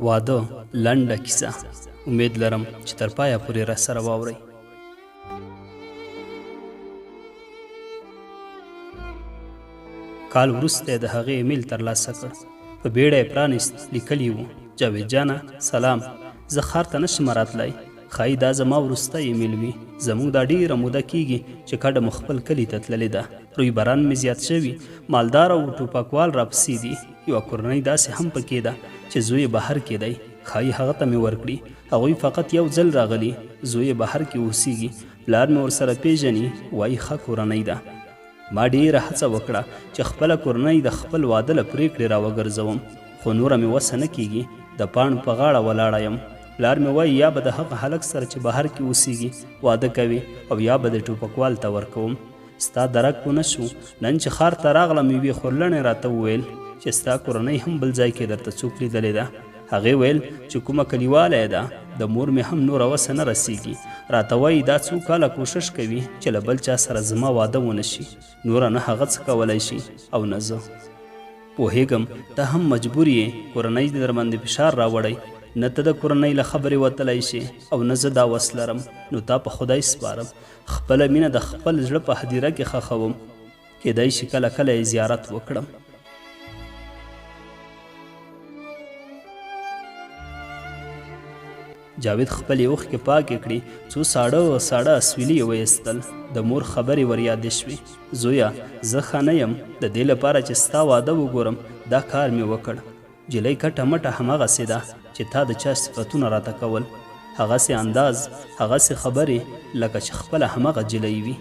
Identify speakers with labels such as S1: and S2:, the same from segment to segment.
S1: واده لنډه کیسه. امید لرم چې تر پایه پورې را سره واورئ. کال وروسته د هغې ایمیل ترلاسه کړ. په بیړه یې پرانیست. لیکلي وو: جاوید جانه سلام، زه ښار ته نشم راتلی. ښایي دا زما وروستی ایمیل وي. زموږ دا ډېره موده کیږي چې کډه مو خپل کلي ته تللې ده. رویبران مې زیات شوي، مالدار او ټوپکوال راپسې دي. یوه کورنۍ داسې هم پکې ده چې زوی یې بهر کې دی. ښایي هغه ته مې ورکړي. هغوی فقط یو ځل راغلي. زوی یې بهر کې اوسیږي. پلار مې ورسره پیژني، وایي ښه کورنۍ ده. ما ډېره هڅه وکړه چې خپله کورنۍ د خپل واده له پرېکړې راوګرځوم، خو نوره مې وسه نه کیږي. د پاڼ په غاړه ولاړه یم. پلار مې وایي یا به د هغه هلک سره چې بهر کې اوسیږي واده کوي او یا به د ټوپکوال ته ورکوم. ستا درک ونه شو. نن چې ښار ته راغلم یوې خورلڼې راته وویل چې ستا کورنۍ هم بل ځای کې درته څوک لیدلې ده. هغې ویل چې کومه کلیواله ده. د مور مې هم نوره وسه نه رسیږي. راته وایي دا څو کاله کوشش کوي چې له بل چا سره زما واده ونه شي. نوره نه هغه څه کولی شي او نه زه. پوهېږم ته هم مجبور یې. کورنۍ دې در باندې فشار راوړی. نه ته د کورنۍ له خبرې وتلی شي او نه زه دا وس لرم. نو تا په خدای سپارم. خپله مینه د خپل زړه په هدیره کې ښخوم. کیدای شي کله کله یې زیارت وکړم. جاوید خپلې اوښکې پاکې کړې. څو ساړه اسویلي یې ویستل. د مور خبرې ور یادې شوې. زویه زه ښه نه یم. د دې لپاره چې ستا واده وګورم دا کار مې وکړ. جلۍ کټه مټه همغسې ده چې تا د چا صفتونه راته کول. هغسې انداز، هغسې خبرې لکه چې خپله همغه جلۍ وي.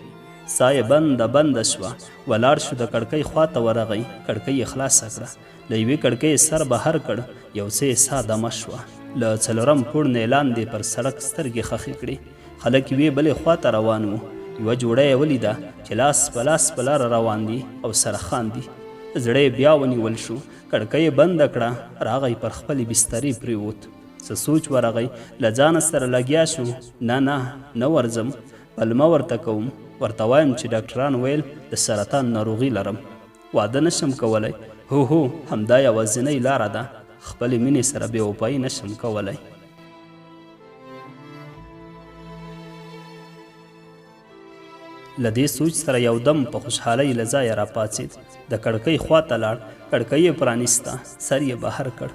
S1: ساه یې بنده شوه. ولاړ شو. د کړکۍ خواته ورغی. کړکۍ یې خلاصه کړه. له یوې کړکۍ یې سر بهر کړ. یو څه یې ساه دمه شوه. له څلورم پوړ نه یې لاندې پر سړک سترګې خښې کړې. خلک یوې بلې خواته روان وو. یوه جوړه یې ولیده چې لاس په لاره روان دي او سره خاندي. زړه یې بیا ونیول شو. کړکۍ یې بنده کړه. راغی پر خپلې بسترې پرېوت. څه سوچ ورغی. له ځانه سره لګیا شو. نه ورځم. پلمه ورته کوم. ورته وایم چې ډاکټران ویل د سرطان ناروغي لرم. واده نشم کولی. هو همدا یوازینۍ لاره ده. خپلې مینې سره بې وفایي نشم کولی. له دې سوچ سره یو دم په خوشحالۍ له ځایه راپاڅېد. د کړکۍ خواته لاړ. کړکۍ یې پرانیسته. سر یې بهر کړ.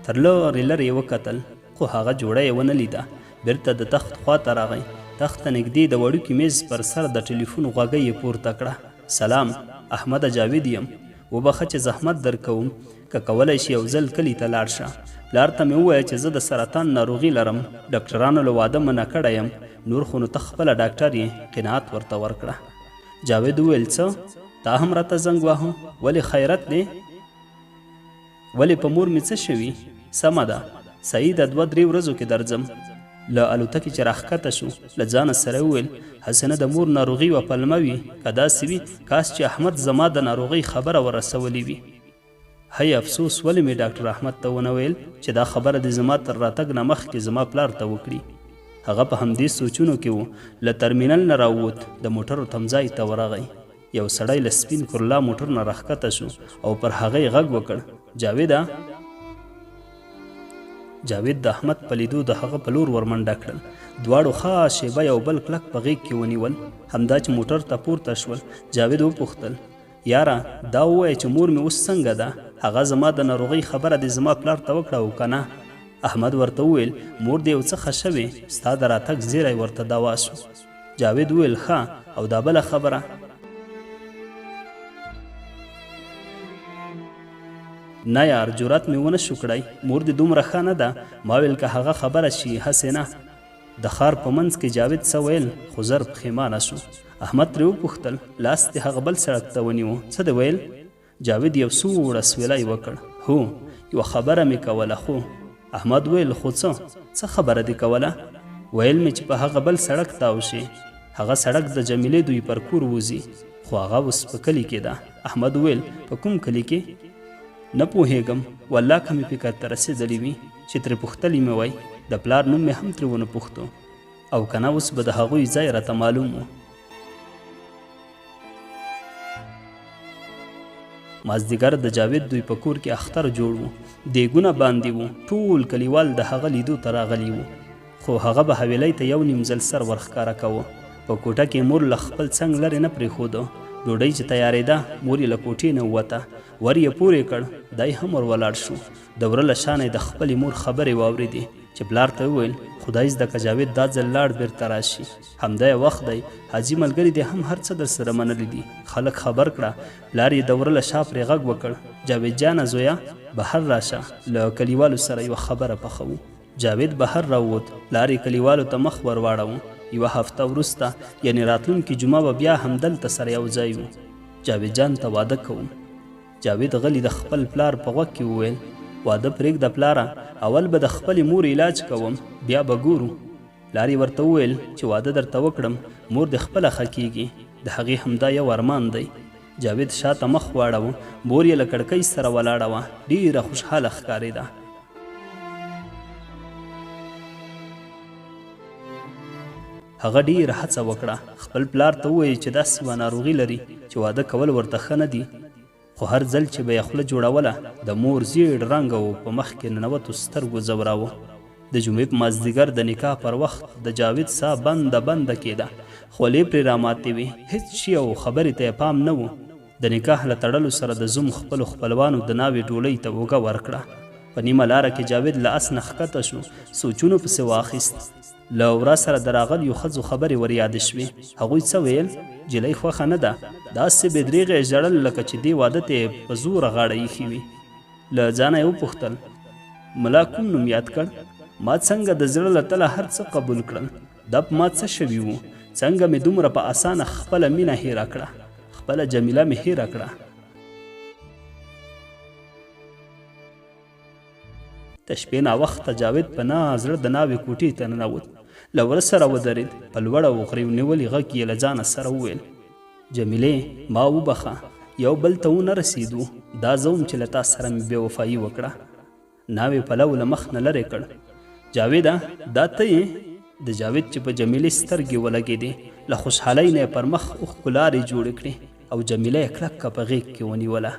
S1: تر لرې یې وکتل خو هغه جوړه یې ونه لیده. بیرته د تخت خواته راغی. تخت ته نږدې د وړوکي میز پر سر د ټلیفون غوږۍ یې پورته کړه. سلام، احمده جاوید یم. وبخه چې زحمت درکوم. که کولی شي یو ځل کلي ته لاړ شه. پلار ته مې ووایه چې زه د سرطان ناروغي لرم. ډاکټرانو له واده منع کړی یم. نور خو نو ته خپله ډاکټر یې. قناعت ورته ورکړه. جاوید وویل څه؟ تا هم راته زنګ واهه؟ ولې خیرت دی؟ ولې په مور مې څه شوي؟ سمه ده، صحیح ده، 2-3 ورځو کې درځم. له الوتکې چې راښکته شو له ځانه سره وویل هسې نه د مور ناروغي وه پلمه وي. که داسې وي کاش چې احمد زما د ناروغۍ خبره ورسولې وي. هی افسوس، ولې مې ډاکټر احمد ته ونه ویل چې دا خبره دې زما تر راتګ نه مخکې زما پلار ته وکړي. هغه په همدې سوچونو کې و. له ترمینل نه راووت. د موټرو تمځای ته ورغی. یو سړی له سپین کورلا موټر نه راښکته شو او پر هغه یې غږ وکړ. جاویده. جاوید د احمد په لیدو د هغه په لور ورمنډه کړل. دواړو ښه شیبه یو بل کلک په غېږ کې ونیول. همدا چې موټر ته پورته شول جاوید وپوښتل یاره دا ووایه چې مور مې اوس څنګه ده؟ هغه زما د ناروغۍ خبره دې زما پلار ته وکړه او که نه؟ احمد ورته وویل مور دې یو څه ښه شوې. ستا د راتګ زیری ورته دوا شو. جاوید وویل ښه، او دا بله خبره؟ نه یار، جرأت مې ونه شو کړی. مور دې دومره ښه نه ده. ما ویل که هغه خبره شي هسې نه. د ښار په منځ کې جاوید څه ویل خو زر پښیمانه شو. احمد ترې وپوښتل لاس دې هغه بل سړک ته ونیو، څه دې ویل؟ جاوید یو سوړ اسویلی وکړ. هو، یوه خبره مې کوله. خو احمد ویل خو څه خبره دې کوله؟ ویل مې چې په هغه بل سړک تاو شي. هغه سړک د جمیلې دوی پر کور وځي، خو هغه اوس په کلي کې ده. احمد ویل په کوم کلي کې؟ نه پوهېږم، والله که مې فکر ته رسېدلی وي چې ترې پوښتلی مې وای. د پلار نوم مې هم ترې ونه پوښتو، او که نه اوس به د هغوی ځای راته معلوم و. مازدیګر د جاوید دوی په کور کې اختر جوړ و، دیګونه باندې وو، ټول کلیوال د هغه لیدو ته راغلي وو، خو هغه به حویلی ته یو نیم ځل سر ورښکاره کوه. په کوټه کې مور له خپل څنګ لرې نه پرېښوده. ډوډۍ چې تیارېده مور یې له کوټې نه ووته، ور یې پورې کړ، دی هم ور ولاړ شو. د وره له شانه د خپلې مور خبرې واورېدې چې پلار ته وویل خدای زده که جاوید دا ځل لاړ بیرته راشي. همدا وخت دی حاجي ملګري دې هم هر څه در سره منلي دي. خلک خبر کړه. پلار یې د وره له شا پرې غږ وکړ، جاوید جانه زویه بهر راشه، له کلیوالو سره یوه خبره پخوو. جاوید بهر راووت. پلار یې کلیوالو ته مخ ور واړوه. یوه هفته وروسته یعنې راتلونکي جمعه به بیا همدلته سره یو ځای وو. جاوید جان ته واده کوم. جاوید غلی د خپل پلار په غوږ کې وویل واده پرېږده پلاره، اول به د خپلې مور علاج کوم، بیا به ګورو. پلار یې ورته وویل چې واده درته وکړم مور دې خپله ښه کېږي، د هغې همدا یو ارمان دی. جاوید شاته مخ واړوه. مور یې له کړکۍ سره ولاړه وه، ډېره خوشحاله ښکارېده. هغه ډېره هڅه وکړه خپل پلار ته ووایي چې داسې یوه ناروغي لري چې واده کول ورته ښه نه دي، خو هر ځل چې به یې خوله جوړوله د مور زیړ رنګه و په مخ کې ننوتو سترګو ځوراوه. د جمعې په مازدیګر د نکاح پر وخت د جاوید ساه بنده کېده، خولې پرې راماتې وې، هېڅ شي او خبرې ته یې پام نه و. د نکاح له تړلو سره د زوم خپلو خپلوانو د ناوې ډولۍ ته اوږه ورکړه. په نیمه لاره کې جاوید له اس نه ښکته شو، سوچونو پسې واخیست. له ورا سره د راغلیو ښځو خبرې ور یادې شوې. هغوی څه ویل؟ جلۍ خوښه نه ده، داسې بې درېغې یې ژړل لکه چې دې واده ته یې په زوره غاړه ایښې وي. له ځانه یې وپوښتل ملا کوم نوم یاد کړ؟ ما څنګه د زړه له تله هر څه قبول کړل؟ دا په ما څه شوي وو؟ څنګه مې دومره په اسانه خپله مینه هیره کړه، خپله جمیله مې هیره کړه. د شپې ناوخته جاوید په زړه د ناوې کوټې ته ننوت. له وره سره ودرېد. په لوړه و غریو نیولي غږ یې له ځانه سره وویل جمیلې ما وبخه، یو بل ته ونه رسېدو، دا زه وم چې له تا سره مې بې وفایي وکړه. ناوې پلو له مخ نه لرې کړ. جاویده دا ته یې؟ د جاوید چې په جمیلې سترګې ولګېدې، له خوشحالۍ نه یې پر مخ اوښکو لارې جوړې کړې او جمیله یې کلکه په غېږ کې ونیوله.